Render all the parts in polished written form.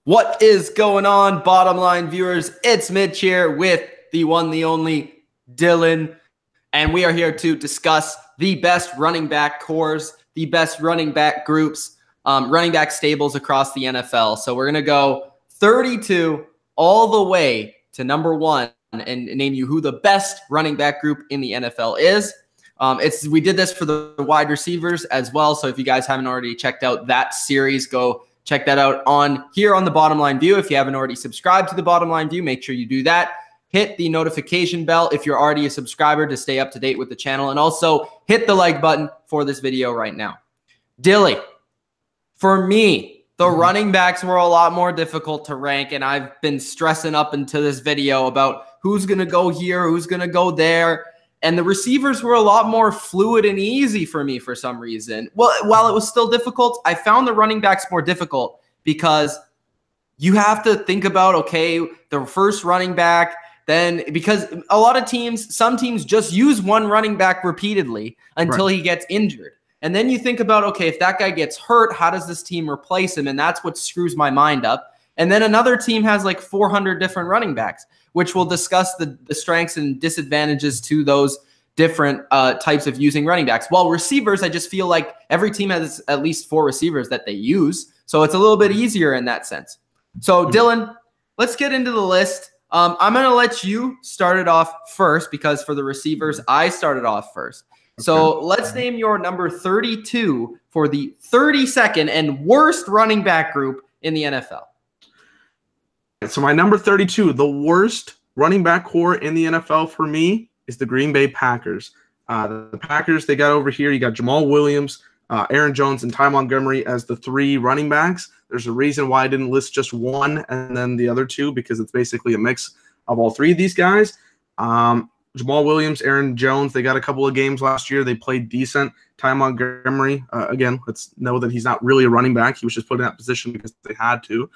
What is going on, bottom line viewers? It's Mitch here with the one, the only Dylan, and we are here to discuss the best running back cores, the best running back groups, running back stables across the NFL. So we're going to go 32 all the way to number 1 and name you who the best running back group in the NFL is. We did this for the wide receivers as well. So if you guys haven't already checked out that series, go check that out here on the Bottom Line View. If you haven't already subscribed to the Bottom Line View, make sure you do that. Hit the notification bell if you're already a subscriber to stay up to date with the channel. And also hit the like button for this video right now. Dilly, for me, the running backs were a lot more difficult to rank. And I've been stressing up into this video about who's going to go here, who's going to go there. And the receivers were a lot more fluid and easy for me for some reason. Well, while it was still difficult, I found the running backs more difficult because you have to think about, okay, the first running back, then because a lot of teams, some teams just use one running back repeatedly until he gets injured. And then you think about, okay, if that guy gets hurt, how does this team replace him? And that's what screws my mind up. And then another team has like 400 different running backs, which we'll discuss the strengths and disadvantages to those different types of using running backs. While receivers, I just feel like every team has at least 4 receivers that they use. So it's a little bit easier in that sense. So Dylan, let's get into the list. I'm going to let you start it off first because for the receivers, I started off first. So let's name your number 32 for the 32nd and worst running back group in the NFL. So my number 32, the worst running back core in the NFL for me is the Green Bay Packers. The Packers, they got over here, you got Jamal Williams, Aaron Jones, and Ty Montgomery as the 3 running backs. There's a reason why I didn't list just one and then the other 2 because it's basically a mix of all 3 of these guys. Jamal Williams, Aaron Jones, they got a couple of games last year. They played decent. Ty Montgomery, again, let's know that he's not really a running back. He was just put in that position because they had to.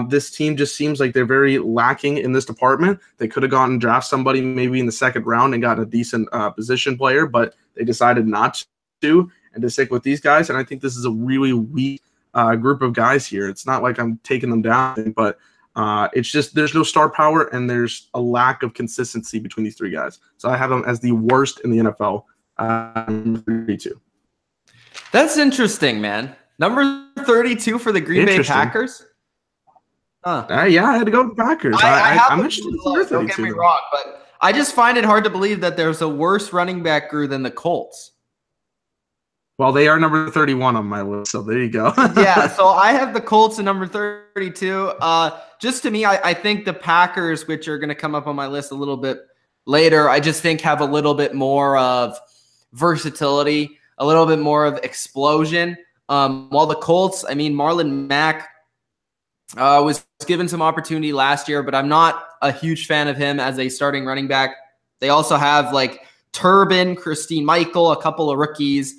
This team just seems like they're very lacking in this department. They could have gone and draft somebody maybe in the 2nd round and got a decent position player, but they decided not to and to stick with these guys. And I think this is a really weak group of guys here. It's not like I'm taking them down, but it's just there's no star power and there's a lack of consistency between these 3 guys. So I have them as the worst in the NFL. 32. That's interesting, man. Number 32 for the Green Bay Packers. Yeah, I had to go with the Packers. I'm interested in 32. Don't get me wrong, but I just find it hard to believe that there's a worse running back group than the Colts. Well, they are number 31 on my list, so there you go. Yeah, so I have the Colts at number 32. Just to me, I think the Packers, which are going to come up on my list a little bit later, I just think have a little bit more of versatility, a little bit more of explosion. While the Colts, I mean, Marlon Mack was given some opportunity last year, but I'm not a huge fan of him as a starting running back. They also have like Turbin, Christine Michael, a couple of rookies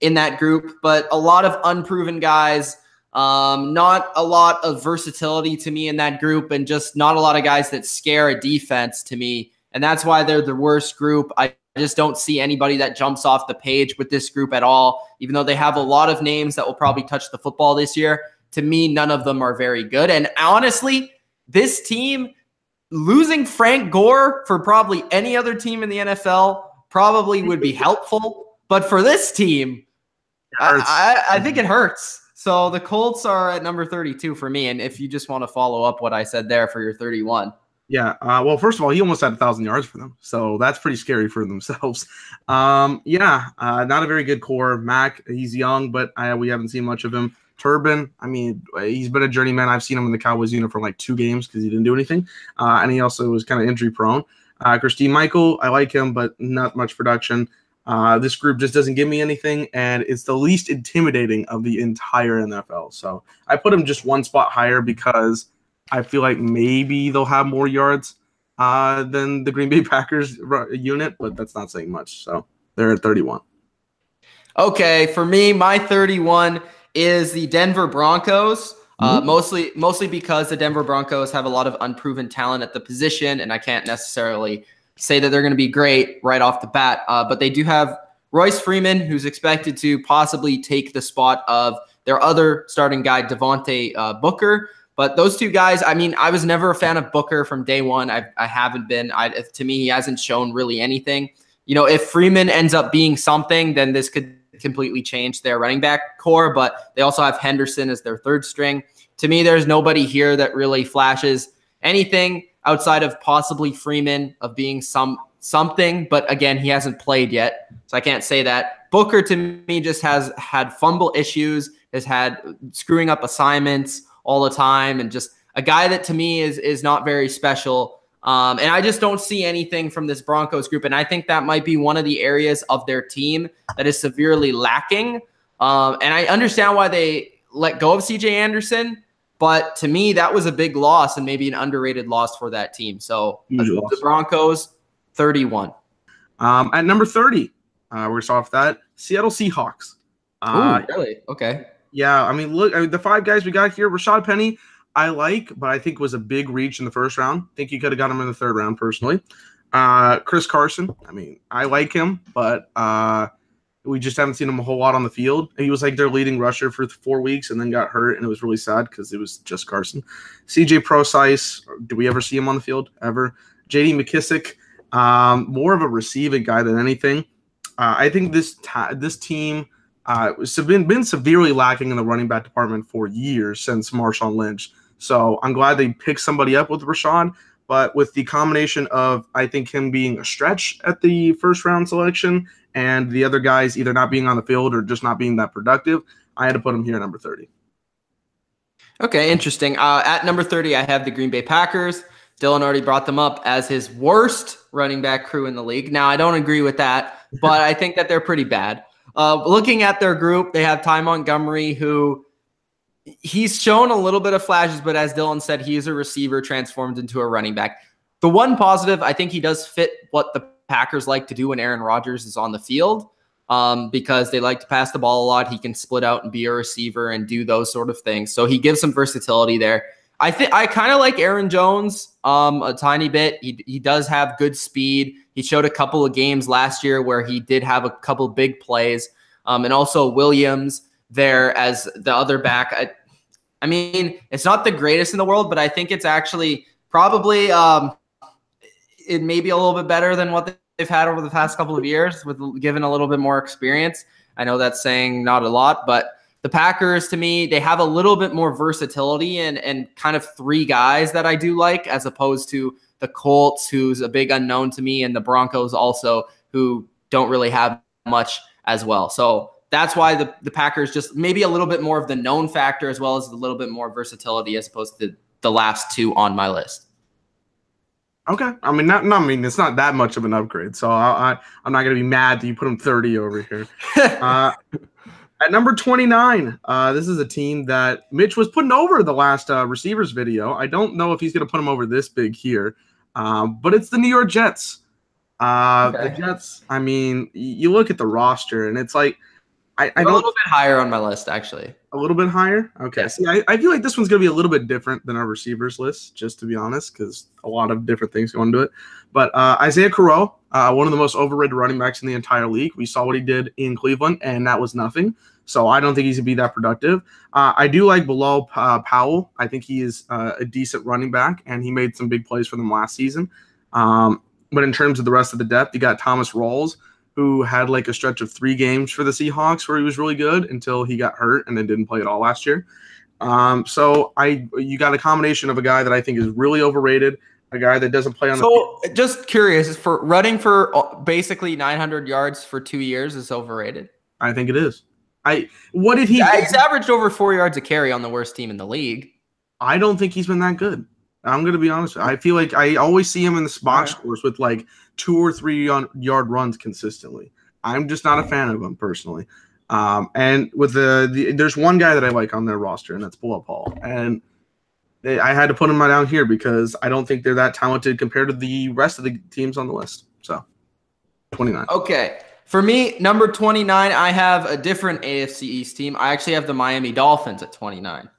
in that group, but a lot of unproven guys, not a lot of versatility to me in that group, and just not a lot of guys that scare a defense to me. And that's why they're the worst group. I just don't see anybody that jumps off the page with this group at all, even though they have a lot of names that will probably touch the football this year. To me, none of them are very good. And honestly, this team, losing Frank Gore for probably any other team in the NFL probably would be helpful. But for this team, I think it hurts. So the Colts are at number 32 for me. And if you just want to follow up what I said there for your 31. Yeah. Well, first of all, he almost had 1,000 yards for them. So that's pretty scary for themselves. Not a very good core. Mac, he's young, but we haven't seen much of him. Turbin, I mean, he's been a journeyman. I've seen him in the Cowboys uniform like 2 games because he didn't do anything. And he also was kind of injury prone. Christine Michael, I like him, but not much production. This group just doesn't give me anything, and it's the least intimidating of the entire NFL. So I put him just 1 spot higher because I feel like maybe they'll have more yards than the Green Bay Packers unit, but that's not saying much. So they're at 31. Okay, for me, my 31 is the Denver Broncos. Mostly because the Denver Broncos have a lot of unproven talent at the position, and I can't necessarily say that they're going to be great right off the bat. But they do have Royce Freeman, who's expected to possibly take the spot of their other starting guy, Devontae Booker. But those two guys, I mean, I was never a fan of Booker from day one. I haven't been. To me, he hasn't shown really anything. You know, if Freeman ends up being something, then this could completely change their running back core. But they also have Henderson as their third string. To me, there's nobody here that really flashes anything outside of possibly Freeman of being something. But again, he hasn't played yet, so I can't say that. Booker, to me, just has had fumble issues, has had screwing up assignments all the time, and just a guy that to me is not very special. And I just don't see anything from this Broncos group. And I think that might be one of the areas of their team that is severely lacking. And I understand why they let go of CJ Anderson, but to me, that was a big loss and maybe an underrated loss for that team. So the Broncos, 31. At number 30, we're going to start off that Seattle Seahawks. Really? Okay. Yeah, I mean, look, the five guys we got here, Rashad Penny, I like, but I think was a big reach in the first round. I think you could have got him in the third round, personally. Chris Carson, I mean, I like him, but we just haven't seen him a whole lot on the field. He was like their leading rusher for 4 weeks and then got hurt, and it was really sad because it was just Carson. CJ Prosise, do we ever see him on the field? Ever? JD McKissick, more of a receiving guy than anything. I think this team been severely lacking in the running back department for years since Marshawn Lynch. So I'm glad they picked somebody up with Rashad, but with the combination of, I think, him being a stretch at the first round selection and the other guys either not being on the field or just not being that productive, I had to put him here at number 30. Okay, interesting. At number 30, I have the Green Bay Packers. Dylan already brought them up as his worst running back crew in the league. Now, I don't agree with that, but I think that they're pretty bad. Looking at their group, they have Ty Montgomery, who he's shown a little bit of flashes, but as Dylan said, he is a receiver transformed into a running back. The one positive, I think he does fit what the Packers like to do when Aaron Rodgers is on the field, because they like to pass the ball a lot. He can split out and be a receiver and do those sort of things. So he gives some versatility there. I kind of like Aaron Jones a tiny bit. He does have good speed. He showed a couple of games last year where he did have a couple big plays. And also Williams there as the other back. I mean, it's not the greatest in the world, but I think it's actually probably it may be a little bit better than what they've had over the past couple of years, with given a little bit more experience. I know that's saying not a lot, but the Packers, to me, they have a little bit more versatility and kind of three guys that I do like, as opposed to the Colts, who's a big unknown to me, and the Broncos also, who don't really have much as well. So that's why the Packers just maybe a little bit more of the known factor, as well as a little bit more versatility, as opposed to the last two on my list. Okay. I mean, it's not that much of an upgrade, so I'm not going to be mad that you put them 30 over here. At number 29, this is a team that Mitch was putting over the last receivers video. I don't know if he's going to put them over this big here, but it's the New York Jets. Okay. The Jets, I mean, you look at the roster, and it's like, I don't, a little bit higher on my list, actually. A little bit higher? Okay. Yeah. See, I feel like this one's going to be a little bit different than our receivers list, just to be honest, because a lot of different things go into it. But Isaiah Crowell, one of the most overrated running backs in the entire league. We saw what he did in Cleveland, and that was nothing. So I don't think he's going to be that productive. I do like Bilal Powell. I think he is a decent running back, and he made some big plays for them last season. But in terms of the rest of the depth, you got Thomas Rawls, who had like a stretch of 3 games for the Seahawks where he was really good until he got hurt and then didn't play at all last year. So you got a combination of a guy that I think is really overrated, a guy that doesn't play on the field. So just curious, for running for basically 900 yards for 2 years is overrated? I think it is. What did he? Yeah, he's averaged over 4 yards a carry on the worst team in the league. I don't think he's been that good. I'm going to be honest. I feel like I always see him in the box scores with like 2 or 3 yard runs consistently. I'm just not a fan of him personally. And with there's one guy that I like on their roster, and that's Bilal Powell. And I had to put him down here because I don't think they're that talented compared to the rest of the teams on the list. So 29. Okay. For me, number 29, I have a different AFC East team. I actually have the Miami Dolphins at 29.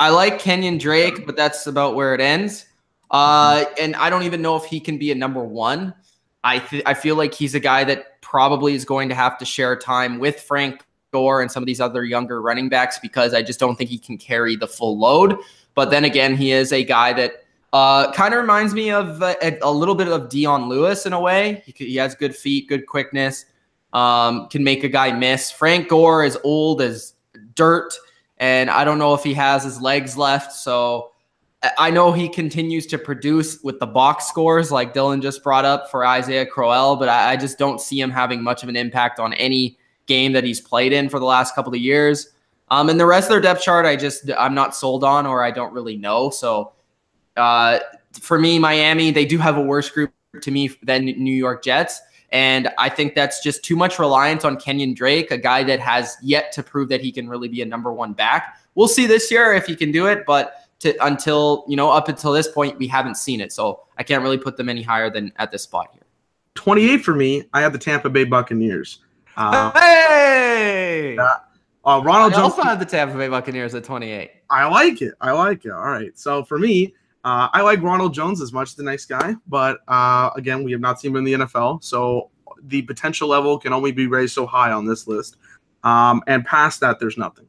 I like Kenyon Drake, but that's about where it ends. And I don't even know if he can be a number 1. I feel like he's a guy that probably is going to have to share time with Frank Gore and some of these other younger running backs because I just don't think he can carry the full load. But then again, he is a guy that kind of reminds me of a little bit of Dion Lewis in a way. He has good feet, good quickness, can make a guy miss. Frank Gore is old as dirt, and I don't know if he has his legs left. So I know he continues to produce with the box scores like Dylan just brought up for Isaiah Crowell, but I just don't see him having much of an impact on any game that he's played in for the last couple of years. And the rest of their depth chart, I'm not sold on, or I don't really know. So for me, Miami, they do have a worse group to me than New York Jets. And I think that's just too much reliance on Kenyon Drake, a guy that has yet to prove that he can really be a number one back. We'll see this year if he can do it, but up until this point, we haven't seen it. So I can't really put them any higher than at this spot here. 28 for me, I have the Tampa Bay Buccaneers. Hey! Ronald Jones. I also have the Tampa Bay Buccaneers at 28. I like it. All right. So for me, I like Ronald Jones as much as a nice guy, but again, we have not seen him in the NFL, so the potential level can only be raised so high on this list. And past that, there's nothing.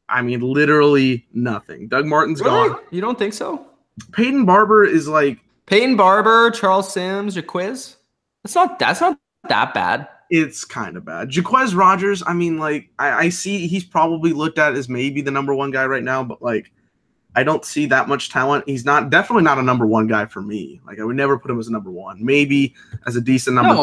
I mean, literally nothing. Doug Martin's gone. You don't think so? Peyton Barber is like Peyton Barber, Charles Sims, Jaquiz. That's not that bad. It's kind of bad. Jaquez Rogers, I mean, like, I see he's probably looked at as maybe the number one guy right now, but like, I don't see that much talent. He's definitely not a number one guy for me. Like, I would never put him as a number one. Maybe as a decent number.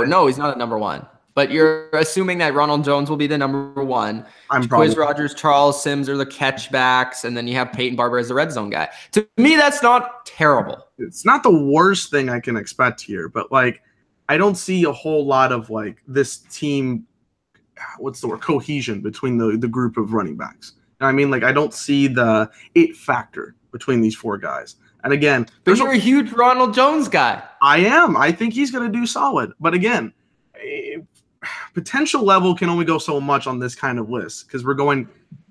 No, he's not a number one. But you're assuming that Ronald Jones will be the number one. Quiz Rogers, Charles Sims are the catchbacks, and then you have Peyton Barber as the red zone guy. To me, that's not terrible. It's not the worst thing I can expect here, but like, I don't see a whole lot of like this team. What's the word? Cohesion between the group of running backs. I mean, like, I don't see the it factor between these four guys. And again, but you're a huge Ronald Jones guy. I am. I think he's going to do solid. But again, potential level can only go so much on this kind of list because we're going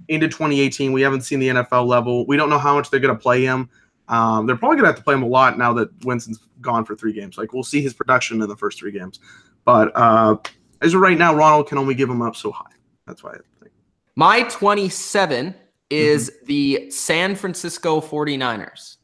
into 2018. We haven't seen the NFL level. We don't know how much they're going to play him. They're probably going to have to play him a lot now that Winston's gone for 3 games. Like, we'll see his production in the first 3 games. But as of right now, Ronald can only give him up so high. That's why I think. My 27 is the San Francisco 49ers.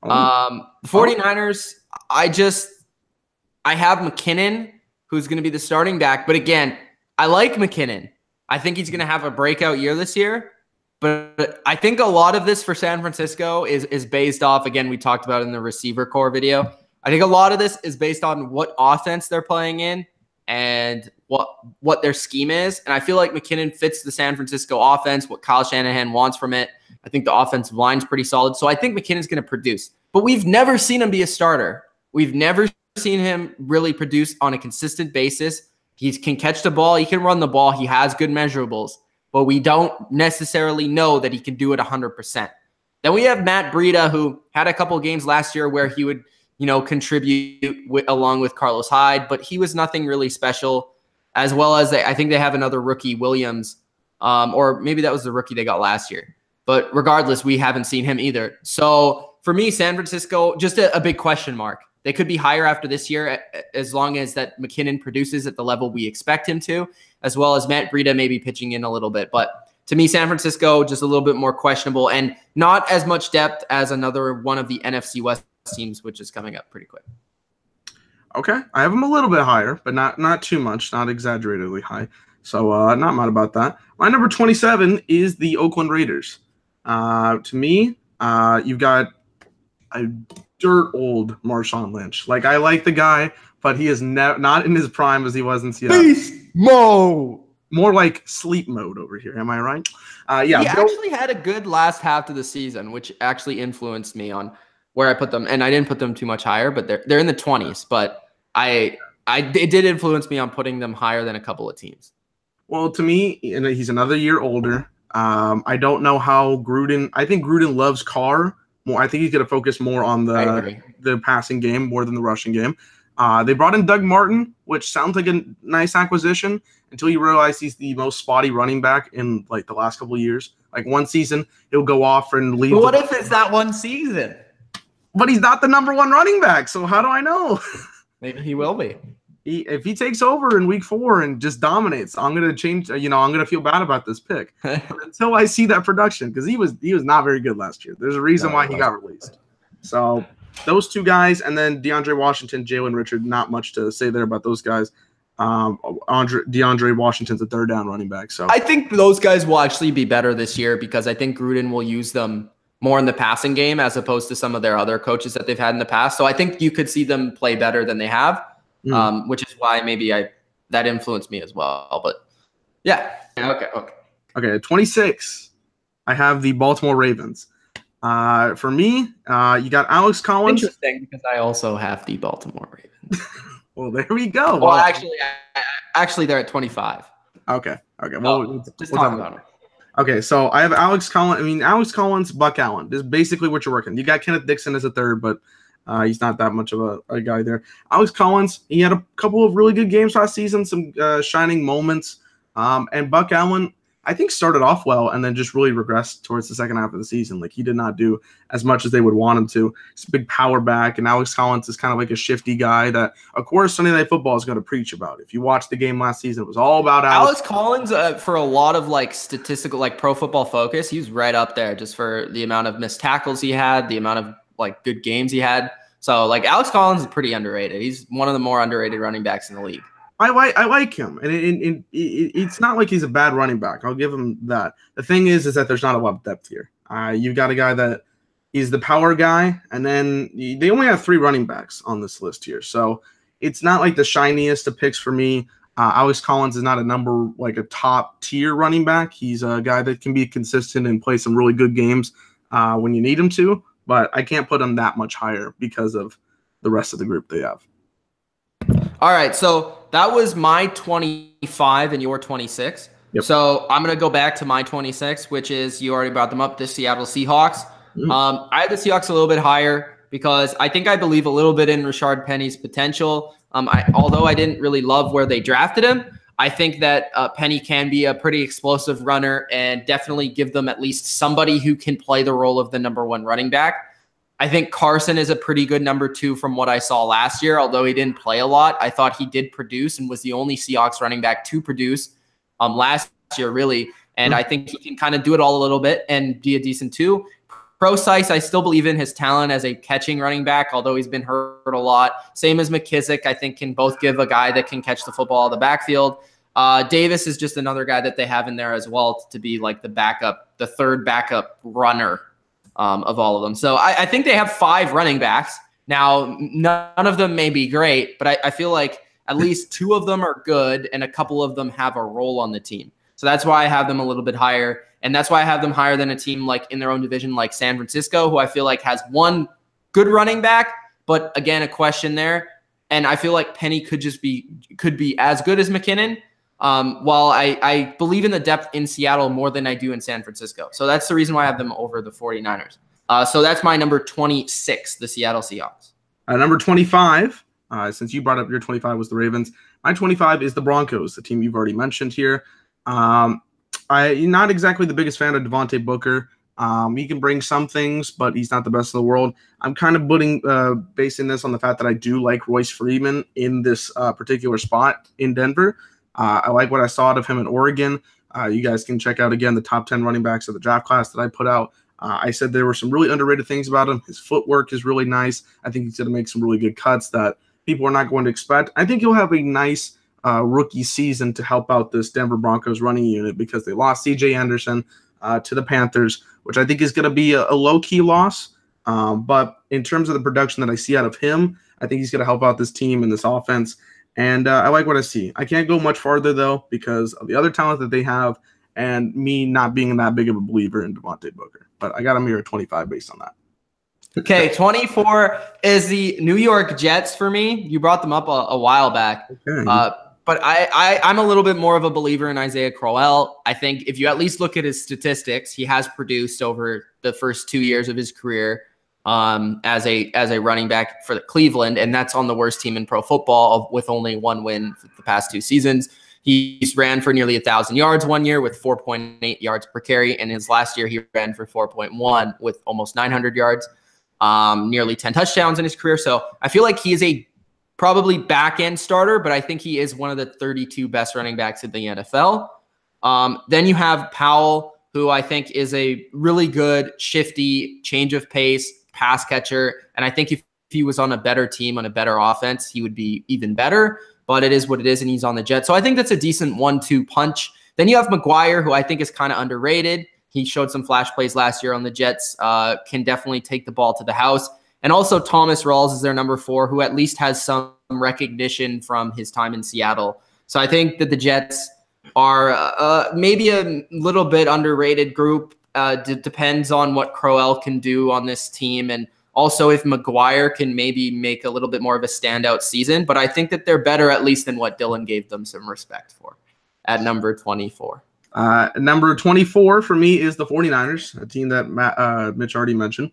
The 49ers, I have McKinnon, who's going to be the starting back. But again, I like McKinnon. I think he's going to have a breakout year this year. But I think a lot of this for San Francisco is based off, again, we talked about in the receiver core video. I think a lot of this is based on what offense they're playing in and what their scheme is. And I feel like McKinnon fits the San Francisco offense, what Kyle Shanahan wants from it. I think the offensive line's pretty solid. So I think McKinnon's going to produce. But we've never seen him be a starter. We've never seen him really produce on a consistent basis. He can catch the ball. He can run the ball. He has good measurables. But we don't necessarily know that he can do it 100%. Then we have Matt Breida, who had a couple of games last year where he would, contribute along with Carlos Hyde, but he was nothing really special, as well as I think they have another rookie, Williams, or maybe that was the rookie they got last year. But regardless, we haven't seen him either. So for me, San Francisco, just a big question mark. They could be higher after this year as long as that McKinnon produces at the level we expect him to, as well as Matt Breida maybe pitching in a little bit. But to me, San Francisco, just a little bit more questionable and not as much depth as another one of the NFC West teams, which is coming up pretty quick. Okay. I have them a little bit higher, but not too much, not exaggeratedly high. So not mad about that. My number 27 is the Oakland Raiders. To me, you've got a dirt old Marshawn Lynch. Like, I like the guy, but he is not in his prime as he was in Seattle. Beast mode. More like sleep mode over here. Am I right? Yeah. He actually had a good last half of the season, which actually influenced me on where I put them. And I didn't put them too much higher, but they're in the 20s. But it did influence me on putting them higher than a couple of teams. Well, to me, he's another year older. I don't know how Gruden. I think Gruden loves Carr more. I think he's going to focus more on the passing game more than the rushing game. They brought in Doug Martin, which sounds like a nice acquisition until you realize he's the most spotty running back in like the last couple of years. Like, one season, he'll go off and leave. But what if it's that one season? But he's not the number one running back, so how do I know? Maybe he will be. if he takes over in week 4 and just dominates, I'm gonna change. I'm gonna feel bad about this pick until I see that production, because he was not very good last year. There's a reason why he got released. So those two guys, and then DeAndre Washington, Jalen Richard. Not much to say there about those guys. DeAndre Washington's a third down running back. So I think those guys will actually be better this year, because I think Gruden will use them more in the passing game as opposed to some of their other coaches that they've had in the past. So I think you could see them play better than they have, which is why maybe that influenced me as well. But yeah. Okay. At 26, I have the Baltimore Ravens. For me, you got Alex Collins. Interesting, because I also have the Baltimore Ravens. Well, there we go. Well, actually, they're at 25. Okay. Well, we'll talk about them. Okay, so I have Alex Collins, Buck Allen. This is basically what you're working. You got Kenneth Dixon as a third, but he's not that much of a guy there. Alex Collins, he had a couple of really good games last season, some shining moments. And Buck Allen, I think, started off well and then just really regressed towards the second half of the season. Like, he did not do as much as they would want him to. He's a big power back, and Alex Collins is kind of like a shifty guy that, of course, Sunday Night Football is going to preach about. If you watched the game last season, it was all about Alex Collins. For a lot of like statistical, like Pro Football Focus, he's right up there just for the amount of missed tackles he had, the amount of like good games he had. So like Alex Collins is pretty underrated. He's one of the more underrated running backs in the league. I like him, and it's not like he's a bad running back. I'll give him that. The thing is that there's not a lot of depth here. You've got a guy that is the power guy, and then they only have 3 running backs on this list here. So it's not like the shiniest of picks for me. Alex Collins is not a top tier running back. He's a guy that can be consistent and play some really good games when you need him to, but I can't put him that much higher because of the rest of the group they have. All right, so that was my 25 and your 26. Yep. So I'm going to go back to my 26, which is, you already brought them up, the Seattle Seahawks. I had the Seahawks a little bit higher because I think I believe a little bit in Rashard Penny's potential. Although I didn't really love where they drafted him, I think that Penny can be a pretty explosive runner and definitely give them at least somebody who can play the role of the number 1 running back. I think Carson is a pretty good number 2 from what I saw last year. Although he didn't play a lot, I thought he did produce and was the only Seahawks running back to produce last year, really. And I think he can kind of do it all a little bit and be a decent 2. Procise, I still believe in his talent as a catching running back, although he's been hurt a lot. Same as McKissick, I think can both give a guy that can catch the football out of the backfield. Davis is just another guy that they have in there as well to be like the third backup runner of all of them. So I think they have 5 running backs. Now, none of them may be great, but I feel like at least 2 of them are good and a couple of them have a role on the team. So that's why I have them a little bit higher. And that's why I have them higher than a team like in their own division, like San Francisco, who I feel like has 1 good running back, but again, a question there. And I feel like Penny could be as good as McKinnon. While I believe in the depth in Seattle more than I do in San Francisco. So that's the reason why I have them over the 49ers. So that's my number 26, the Seattle Seahawks. Number 25, since you brought up your 25 was the Ravens. My 25 is the Broncos, the team you've already mentioned here. I'm not exactly the biggest fan of Devontae Booker. He can bring some things, but he's not the best in the world. I'm kind of basing this on the fact that I do like Royce Freeman in this particular spot in Denver. I like what I saw out of him in Oregon. You guys can check out, again, the top 10 running backs of the draft class that I put out. I said there were some really underrated things about him. His footwork is really nice. I think he's going to make some really good cuts that people are not going to expect. I think he'll have a nice rookie season to help out this Denver Broncos running unit because they lost C.J. Anderson to the Panthers, which I think is going to be a low-key loss. But in terms of the production that I see out of him, I think he's going to help out this team and this offense. And I like what I see. I can't go much farther, though, because of the other talent that they have and me not being that big of a believer in Devontae Booker. But I got him here at 25 based on that. Okay, 24 is the New York Jets for me. You brought them up a while back. Okay. But I'm a little bit more of a believer in Isaiah Crowell. I think if you at least look at his statistics, he has produced over the first 2 years of his career as a running back for Cleveland, and that's on the worst team in pro football with only 1 win for the past 2 seasons. He's ran for nearly 1,000 yards 1 year with 4.8 yards per carry, and his last year he ran for 4.1 with almost 900 yards, nearly 10 touchdowns in his career. So I feel like he is a probably back-end starter, but I think he is one of the 32 best running backs in the NFL. Then you have Powell, who I think is a really good, shifty, change of pace pass catcher. And I think if he was on a better team, on a better offense, he would be even better. But it is what it is, and he's on the Jets. So I think that's a decent 1-2 punch. Then you have McGuire, who I think is kind of underrated. He showed some flash plays last year on the Jets, can definitely take the ball to the house. And also Thomas Rawls is their number 4, who at least has some recognition from his time in Seattle. So I think that the Jets are maybe a little bit underrated group. Depends on what Crowell can do on this team, and also if McGuire can maybe make a little bit more of a standout season. But I think that they're better at least than what Dylan gave them some respect for at number 24. Number 24 for me is the 49ers, a team that Mitch already mentioned.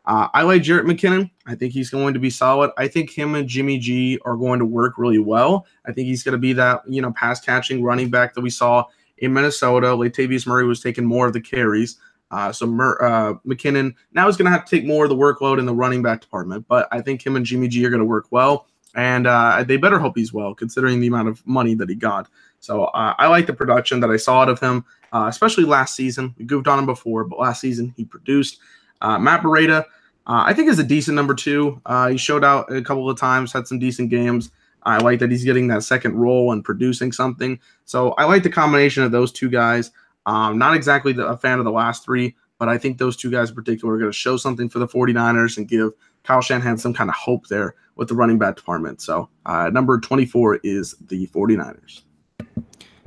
I like Jerick McKinnon. I think he's going to be solid. I think him and Jimmy G are going to work really well. I think he's going to be that, pass catching running back that we saw in Minnesota. Latavius Murray was taking more of the carries. So McKinnon now is going to have to take more of the workload in the running back department. But I think him and Jimmy G are going to work well. And they better hope he's well, considering the amount of money that he got. So I like the production that I saw out of him, especially last season. We goofed on him before, but last season he produced. Matt Breida, I think, is a decent number 2. He showed out a couple of times, had some decent games. I like that he's getting that second role and producing something. So I like the combination of those two guys. Not exactly a fan of the last 3, but I think those two guys in particular are going to show something for the 49ers and give Kyle Shanahan some kind of hope there with the running back department. So number 24 is the 49ers.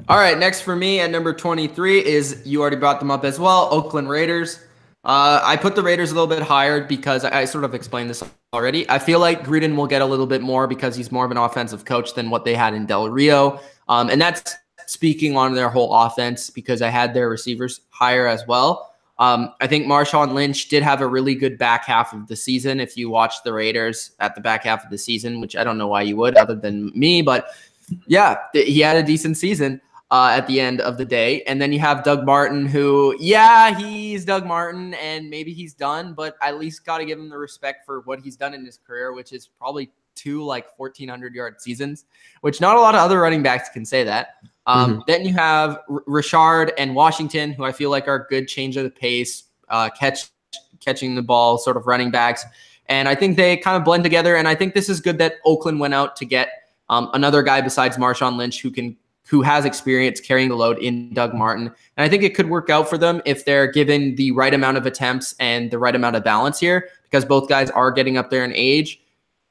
All right, next for me at number 23 is, you already brought them up as well, Oakland Raiders. I put the Raiders a little bit higher because I sort of explained this already. I feel like Gruden will get a little bit more because he's more of an offensive coach than what they had in Del Rio. And that's speaking on their whole offense because I had their receivers higher as well. I think Marshawn Lynch did have a really good back half of the season. If you watch the Raiders at the back half of the season, which I don't know why you would other than me, but yeah, he had a decent season at the end of the day. And then you have Doug Martin, who, yeah, he's Doug Martin and maybe he's done, but at least got to give him the respect for what he's done in his career, which is probably 2 1,400-yard seasons, which not a lot of other running backs can say that. Then you have Richard and Washington, who I feel like are good change of the pace, catching the ball sort of running backs. And I think they kind of blend together. And I think this is good that Oakland went out to get another guy besides Marshawn Lynch who has experience carrying the load in Doug Martin. And I think it could work out for them if they're given the right amount of attempts and the right amount of balance here, because both guys are getting up there in age.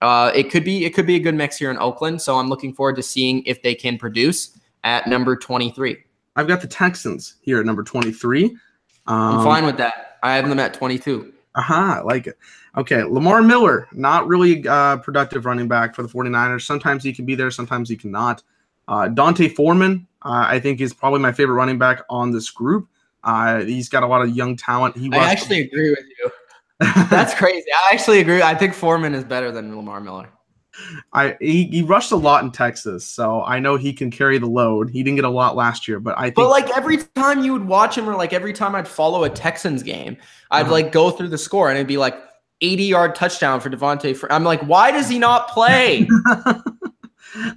It could be a good mix here in Oakland. So I'm looking forward to seeing if they can produce at number 23. I've got the Texans here at number 23. I'm fine with that. I have them at 22. I like it. Okay, Lamar Miller, not really productive running back for the 49ers. Sometimes he can be there, sometimes he cannot. Dante Foreman, I think, is probably my favorite running back on this group. He's got a lot of young talent. I actually agree with you. That's crazy. I actually agree. I think Foreman is better than Lamar Miller. He rushed a lot in Texas, so I know he can carry the load. He didn't get a lot last year, but I think. But every time you would watch him, or every time I'd follow a Texans game, I'd go through the score and it'd be 80-yard touchdown for Devontae. I'm like, why does he not play?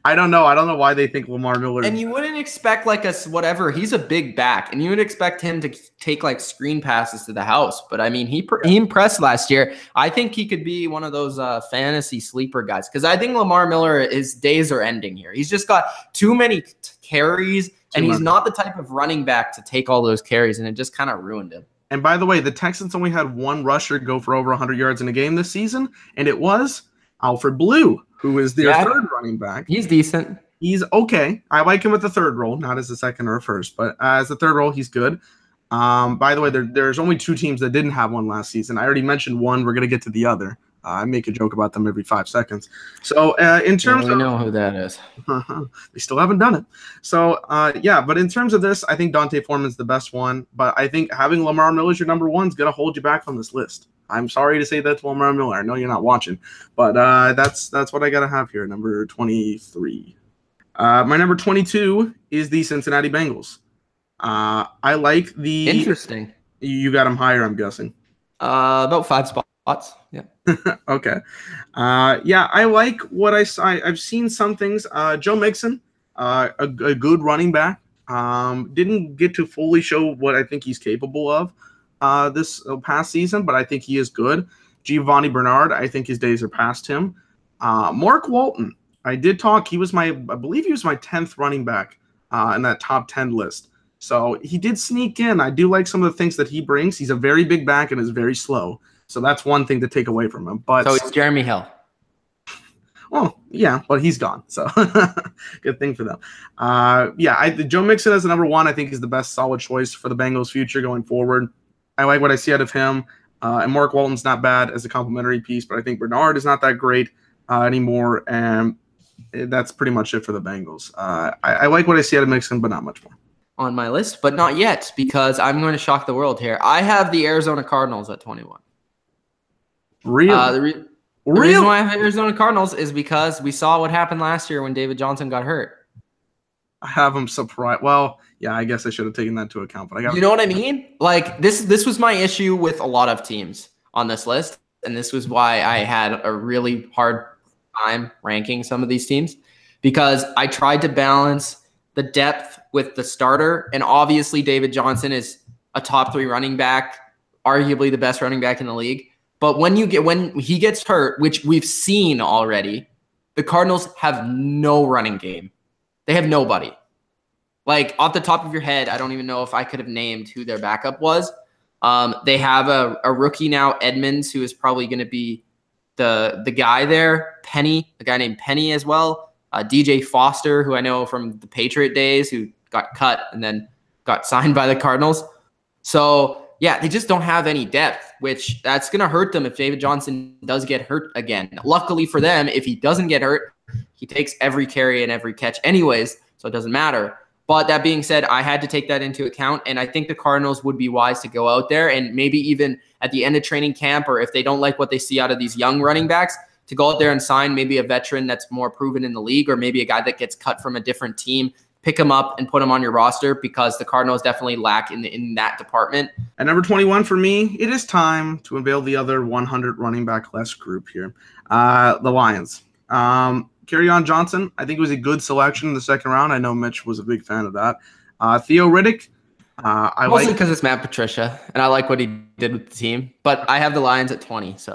I don't know. I don't know why they think Lamar Miller. And you wouldn't expect whatever. He's a big back, and you would expect him to take screen passes to the house. But I mean, he impressed last year. I think he could be one of those fantasy sleeper guys, because I think Lamar Miller, his days are ending here. He's just got too many carries, and he's not the type of running back to take all those carries, and it just kind of ruined him. And by the way, the Texans only had one rusher go for over 100 yards in a game this season, and it was Alfred Blue, who is their third running back. He's decent. He's okay. I like him with the third role, not as a second or a first, but as the third role, he's good. By the way, there's only 2 teams that didn't have one last season. I already mentioned one. We're going to get to the other. I make a joke about them every 5 seconds. So in terms we know who that is. They still haven't done it. So, but in terms of this, I think Dante Foreman's the best one. But I think having Lamar Miller as your number 1 is going to hold you back on this list. I'm sorry to say that to Lamar Miller. I know you're not watching, but that's what I got to have here, number 23. My number 22 is the Cincinnati Bengals. I like the – Interesting. You got them higher, I'm guessing. About 5 spots Thoughts? Yeah. Okay. Yeah, I like what I saw. I've seen some things. Joe Mixon, a good running back. Didn't get to fully show what I think he's capable of this past season, but I think he is good. Giovanni Bernard, I think his days are past him. Mark Walton, I did talk. I believe he was my 10th running back in that top 10 list. So he did sneak in. I do like some of the things that he brings. He's a very big back and is very slow. So that's one thing to take away from him. But so it's Jeremy Hill. Well, yeah, but he's gone. So good thing for them. Joe Mixon as the number one, I think, is the best solid choice for the Bengals' future going forward. I like what I see out of him. And Mark Walton's not bad as a complimentary piece, but I think Bernard is not that great anymore. And that's pretty much it for the Bengals. I like what I see out of Mixon, but not much more. On my list, but not yet, because I'm going to shock the world here. I have the Arizona Cardinals at 21. Really? The reason why I have Arizona Cardinals is because we saw what happened last year when David Johnson got hurt. I have him surprised. Well, yeah, I guess I should have taken that into account. But you know what I mean? Like this was my issue with a lot of teams on this list, and this was why I had a really hard time ranking some of these teams, because I tried to balance the depth with the starter, and obviously David Johnson is a top 3 running back, arguably the best running back in the league. But when he gets hurt, which we've seen already, the Cardinals have no running game. They have nobody. Like, off the top of your head, I don't even know if I could have named who their backup was. They have a rookie now, Edmonds, who is probably going to be the guy there. Penny, a guy named Penny as well. DJ Foster, who I know from the Patriot days, who got cut and then got signed by the Cardinals. So, yeah, they just don't have any depth, which that's going to hurt them if David Johnson does get hurt again. Luckily for them, if he doesn't get hurt, he takes every carry and every catch anyways, so it doesn't matter. But that being said, I had to take that into account, and I think the Cardinals would be wise to go out there and maybe even at the end of training camp, or if they don't like what they see out of these young running backs, to go out there and sign maybe a veteran that's more proven in the league, or maybe a guy that gets cut from a different team. Pick him up and put him on your roster, because the Cardinals definitely lack in that department. At number 21 for me, it is time to unveil the other 100 running back less group here. The Lions. Kerryon Johnson, I think it was a good selection in the second round. I know Mitch was a big fan of that. Theo Riddick. Mostly because it's Matt Patricia, and I like what he did with the team. But I have the Lions at 20. So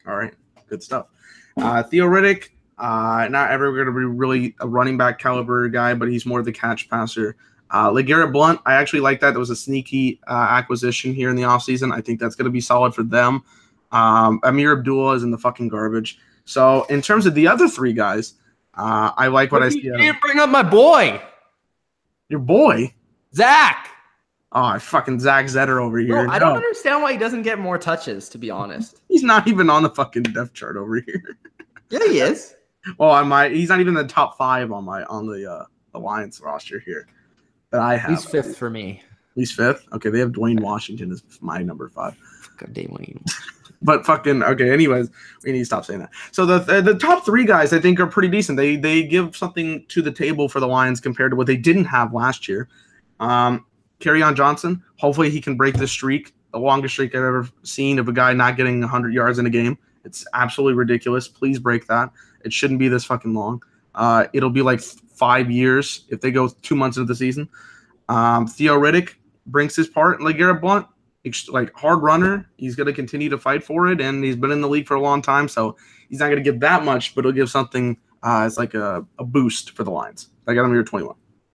all right, good stuff. Theo Riddick. Not ever going to be really a running back caliber guy, but he's more the catch passer. LeGarrette Blount, I actually like that. That was a sneaky acquisition here in the offseason. I think that's going to be solid for them. Amir Abdullah is in the fucking garbage. So in terms of the other 3 guys, I like what I see. You didn't bring up my boy. Your boy? Zach. Oh, fucking Zach Zetter over here. Bro, I don't understand why he doesn't get more touches, to be honest. He's not even on the fucking depth chart over here. Yeah, he is. Well, he's not even in the top 5 on the Lions roster here that I have. He's 5th for me. He's 5th? Okay, they have Dwayne Washington as my number 5. God, Dwayne. But fucking okay. Anyways, we need to stop saying that. So the top 3 guys I think are pretty decent. They give something to the table for the Lions compared to what they didn't have last year. Kerryon Johnson. Hopefully he can break this streak, the longest streak I've ever seen of a guy not getting 100 yards in a game. It's absolutely ridiculous. Please break that. It shouldn't be this fucking long. It'll be like 5 years if they go 2 months into the season. Theo Riddick brings his part. LeGarrette Blount, like hard runner. He's going to continue to fight for it, and he's been in the league for a long time, so he's not going to give that much, but he'll give something as like a boost for the Lions. I got him here 21.